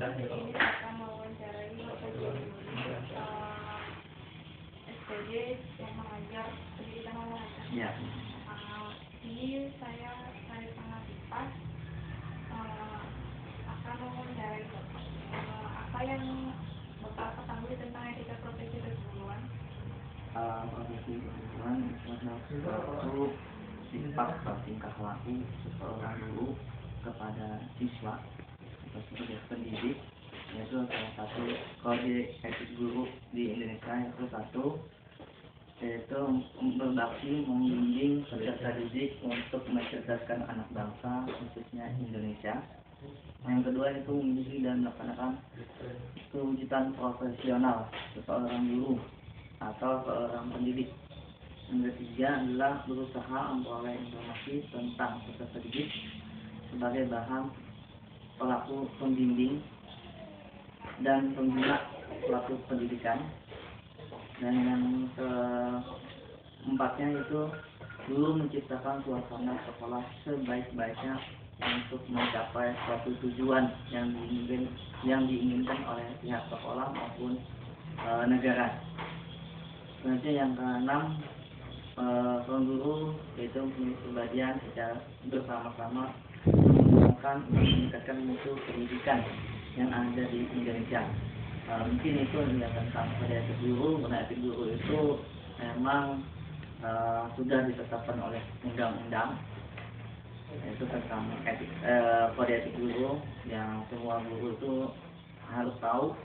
ini akan mewawancarai Bapak Joni SPG yang mengajar pendidikan olahraga. Ya. Ini saya sangat pas akan mewawancarai Bapak. Apa yang Bapak ketahui tentang etika profesi keguruan? Profesi keguruan itu adalah suatu sifat atau tingkah laku seseorang guru kepada siswa atau sebagai pendidik, yaitu salah satu kode etik guru di Indonesia yaitu berbakti membimbing peserta didik untuk mencerdaskan anak bangsa khususnya Indonesia. Yang kedua itu mendidik dan melaksanakan kewujudan profesional seseorang guru atau seorang pendidik. Yang ketiga adalah berusaha memperoleh informasi tentang peserta didik sebagai bahan pelaku pembimbing dan pembina pelaku pendidikan. Dan yang keempatnya itu guru menciptakan suasana sekolah sebaik-baiknya untuk mencapai suatu tujuan yang diinginkan oleh pihak sekolah maupun negara. Selanjutnya yang keenam, seorang guru yaitu mempunyai kepribadian secara bersama-sama meningkatkan mutu pendidikan yang ada di Indonesia. Mungkin itu yang tentang kode etik guru. Karena etik guru itu memang sudah ditetapkan oleh undang-undang, yaitu tentang etik kode etik guru yang semua guru itu harus tahu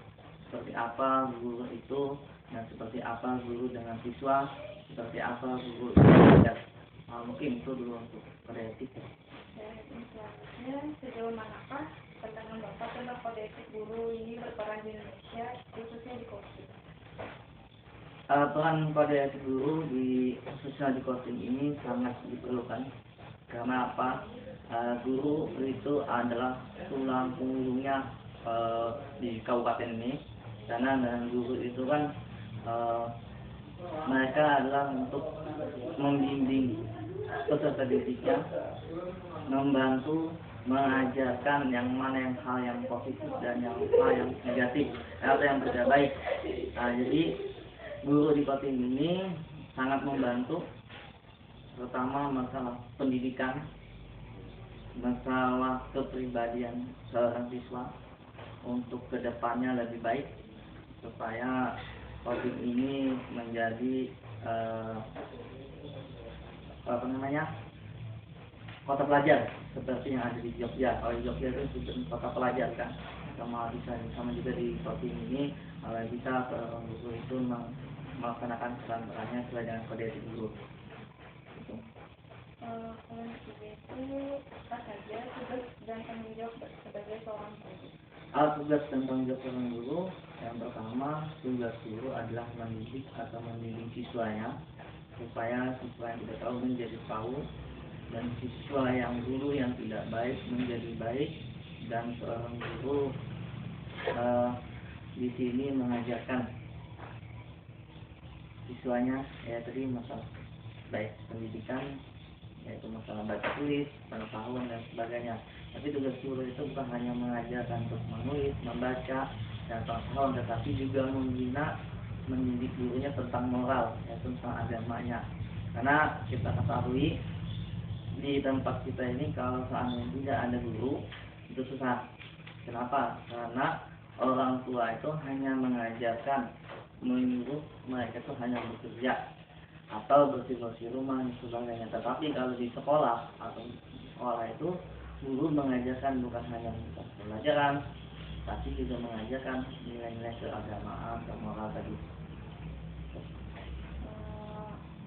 seperti apa guru itu dan seperti apa guru dengan siswa, seperti apa guru belajar. Mungkin itu dulu untuk kode etik. Selanjutnya, sejauh manakah pandangan Bapak tentang kode etik guru ini berperan di Indonesia, khususnya di Kosim? Peran kode etik guru khususnya di Kosim ini sangat diperlukan. Karena apa? Guru itu adalah tulang punggungnya di kabupaten ini. Karena dengan guru itu kan mereka adalah untuk membimbing peserta didiknya, membantu mengajarkan yang mana yang hal yang positif dan yang hal yang negatif atau yang tidak baik. Jadi guru di Kotim ini sangat membantu, terutama masalah pendidikan, masalah kepribadian seorang siswa untuk kedepannya lebih baik supaya Kotim ini menjadi kota pelajar seperti yang ada di Jogja. Kalau di Jogja itu kota pelajar kan, sama juga di Kotim ini bisa seorang guru itu melaksanakan peran-perannya sesuai dengan kode etik guru. Kalau itu apa saja tugas dan tanggung jawab sebagai seorang guru? Tugas dan tanggung jawab seorang guru, yang pertama tugas guru adalah mendidik atau membimbing siswanya supaya siswa yang tidak tahu menjadi tahu, dan siswa yang guru yang tidak baik menjadi baik. Dan seorang guru di sini mengajarkan siswanya tadi masalah baik pendidikan, yaitu masalah baca tulis, pengetahuan dan sebagainya. Tapi tugas guru itu bukan hanya mengajarkan untuk menulis, membaca dan pengetahuan, tetapi juga membina, mendidik gurunya tentang moral, tentang agamanya. Karena kita ketahui di tempat kita ini kalau seandainya tidak ada guru itu susah. Kenapa? Karena orang tua itu hanya mengajarkan, menyuruh mereka itu hanya bekerja atau bersih-bersih rumah dan sebagainya. Tetapi kalau di sekolah itu guru mengajarkan bukan hanya tentang pelajaran, tapi juga mengajarkan nilai-nilai keagamaan dan moral tadi.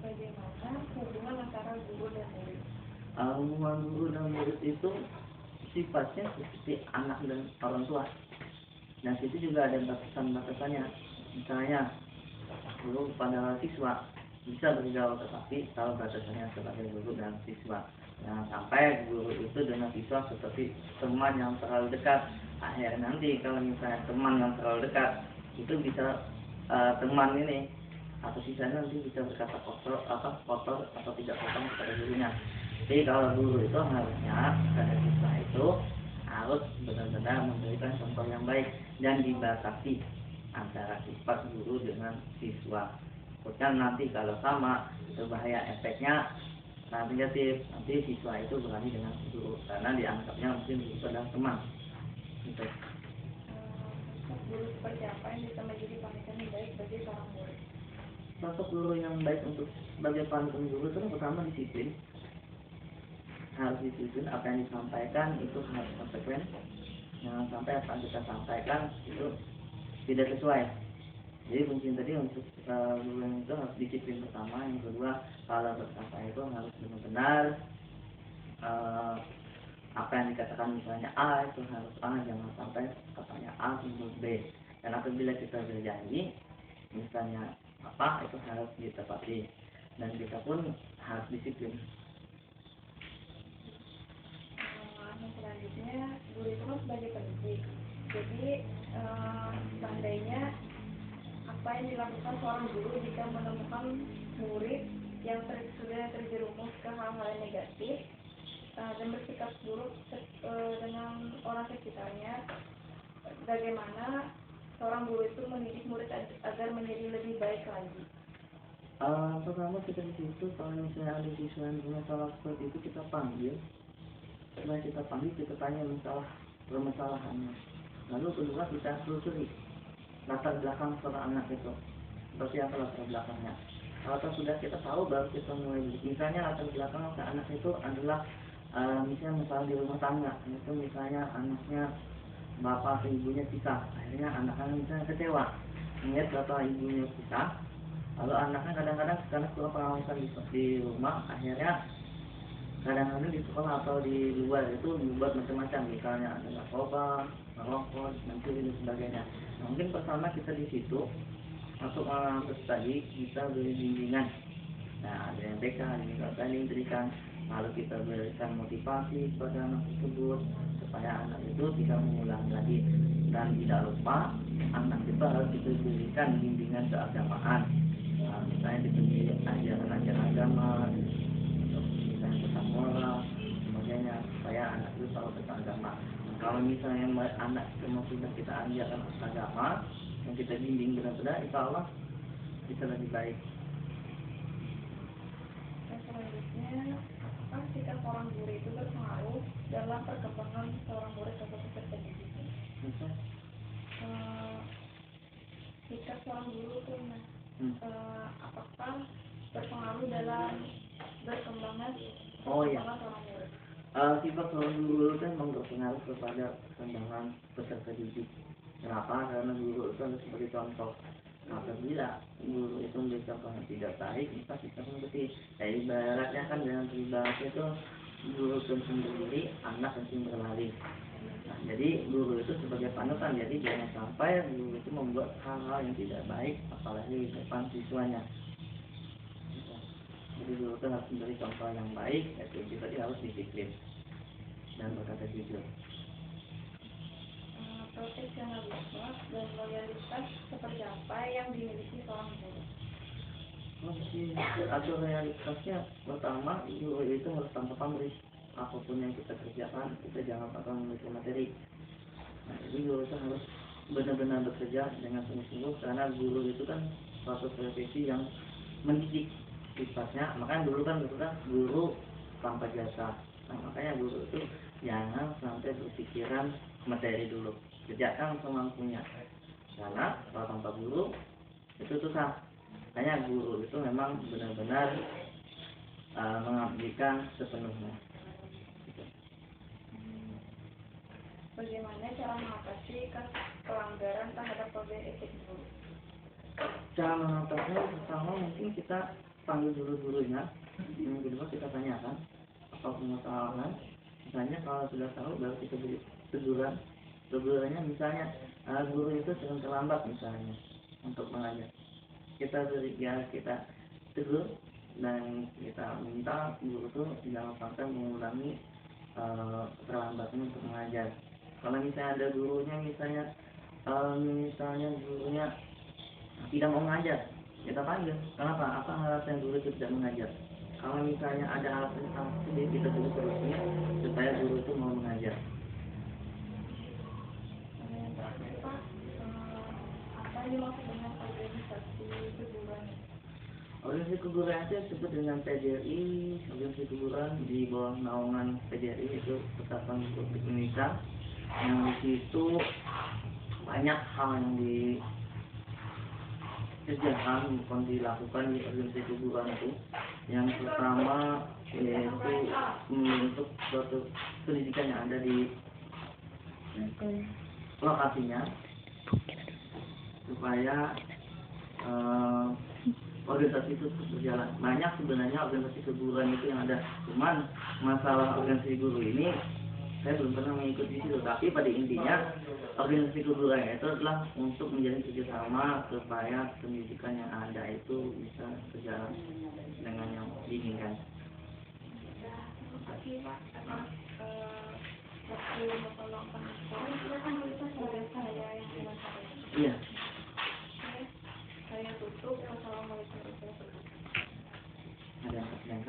Bagaimana hubungan antara guru dan murid? Hubungan guru dan murid itu sifatnya seperti anak dan orang tua. Dan situ juga ada batasan-batasannya. Misalnya guru pada siswa bisa bergaul, tetapi tahu batasannya sebagai guru dan siswa. Jangan sampai guru itu dengan siswa seperti teman yang terlalu dekat. Akhirnya nanti kalau misalnya teman yang terlalu dekat itu bisa teman ini atau sisanya nanti bisa berkata kotor atau tidak kotor kepada gurunya. Jadi kalau guru itu harusnya pada siswa itu harus benar-benar memberikan contoh yang baik dan dibatasi antara sifat guru dengan siswa. Bukan nanti kalau sama itu bahaya, efeknya sangat negatif. Nanti siswa itu berani dengan guru karena dianggapnya mungkin guru adalah teman. Gitu. Sosok guru seperti apa yang bisa menjadi panutan yang baik bagi seorang murid? Sosok guru yang baik untuk sebagai panutan guru itu pertama disiplin. Harus disiplin, apa yang disampaikan itu harus konsekuen. Jangan sampai apa yang kita sampaikan itu tidak sesuai. Jadi mungkin tadi untuk guru yang itu harus disiplin pertama. Yang kedua, kalau berkata itu harus benar-benar apa yang dikatakan misalnya A itu harus A, jangan sampai katanya A menurut B. Dan apabila kita berjanji misalnya apa itu harus ditepati, dan kita pun harus disiplin. Selanjutnya, guru itu kan sebagai pendidik. Jadi seandainya apa yang dilakukan seorang guru jika menemukan murid yang sudah terjerumus ke hal-hal yang negatif dan bersikap buruk dengan orang sekitarnya, bagaimana seorang guru itu mendidik murid agar menjadi lebih baik lagi? Pertama kita di situ kalau misalnya ada siswa yang bermasalah seperti itu kita panggil. Setelah kita panggil, kita tanya permasalahannya. Lalu kedua kita telusuri latar belakang seorang anak itu, seperti apa latar belakangnya. Kalau sudah kita tahu, baru kita mulai. Misalnya latar belakang anak itu adalah misalnya masalah di rumah tangga. Itu misalnya anaknya bapak atau ibunya pisah, akhirnya anak-anak misalnya kecewa melihat bapak ibunya pisah. Lalu anaknya kadang-kadang karena kurang pengawasan di rumah, akhirnya kadang-kadang di sekolah atau di luar itu membuat macam-macam, misalnya ada narkoba, merokok, mencuri dan sebagainya. Nah, mungkin pertama kita di situ masuk tadi kita beri bimbingan. Nah, ada yang BK, ada yang tadi diberikan. Lalu kita berikan motivasi kepada anak tersebut supaya anak itu tidak mengulang lagi. Dan tidak lupa anak itu harus kita berikan bimbingan keagamaan. Nah, misalnya diberi ajaran-ajaran agama, tentang moral sebagainya, supaya anak itu tahu tentang agama. Kalau misalnya anak semua sudah kita ajarkan agama yang kita bimbing benar-benar, insya Allah bisa lebih baik. Dan selanjutnya, apakah sikap seorang guru itu berpengaruh dalam perkembangan seorang murid atau peserta didik? Sikap seorang guru itu apakah berpengaruh dalam berkembangnya seorang murid? Sifat seorang guru kan memang berpengaruh kepada perkembangan peserta didik. Kenapa? Karena guru itu harus sebagai contoh. Apabila guru itu memberi contoh yang tidak baik, maka kita mengikuti. Jadi ibaratnya kan dengan peribahasa itu guru kencing berdiri, anak kencing berlari. Nah, jadi guru itu sebagai panutan. Jadi jangan sampai guru itu membuat hal-hal yang tidak baik, apalagi di depan siswanya. Jadi guru itu harus memberi contoh yang baik, yaitu kita harus disiplin dan berkata jujur. Profesionalisme dan loyalitas seperti apa yang dimiliki seorang guru? Atau realitasnya pertama, guru itu harus tanpa pamrih. Apapun yang kita kerjakan, kita jangan pakai memiliki materi. Nah, jadi guru itu harus benar-benar bekerja dengan sungguh-sungguh, karena guru itu kan suatu profesi yang mendidik sifatnya. Makanya dulu kan guru tanpa jasa. Nah, makanya guru itu jangan sampai berpikiran materi dulu, kerjakan semampunya. Karena kalau tanpa guru itu susah. Makanya guru itu memang benar-benar mengabdikan sepenuhnya. Bagaimana cara mengatasi pelanggaran terhadap kode etik guru? Cara mengatasinya pertama mungkin kita panggil guru-gurunya. Yang kedua kita tanyakan apa permasalahan. Misalnya kalau sudah tahu baru kita beri teguran. Tegurannya misalnya guru itu sering terlambat misalnya untuk mengajar. Kita beri kita tegur dan kita minta guru itu jangan sampai mengulangi terlambatnya untuk mengajar. Kalau misalnya ada gurunya misalnya gurunya tidak mau mengajar, kita panggil. Kenapa? Apa alasan guru itu tidak mengajar? Kalau misalnya ada alasan kita tunggu solusinya supaya guru itu mau mengajar. yang dimaksud dengan organisasi keguruan? Organisasi keguruan itu disebut dengan PDRI. Organisasi keguruan di bawah naungan PDRI itu Persatuan Republik Indonesia, yang di situ banyak hal yang dikerjakan maupun dilakukan di organisasi keguruan itu. Yang pertama yaitu untuk suatu pendidikan yang ada di lokasinya, supaya organisasi itu terus berjalan. Banyak sebenarnya organisasi keguruan itu yang ada, cuman masalah organisasi guru ini saya belum pernah mengikuti situ. Tapi pada intinya organisasi keguruan itu adalah untuk menjalin kerjasama supaya pendidikan yang ada itu bisa berjalan dengan yang diinginkan. Terima kasih Pak atas waktu meluangkan waktu. Silakan kita sebagai saya yang diwawancara. Iya. Saya tutup. Wassalamualaikum warahmatullahi wabarakatuh. Ada yang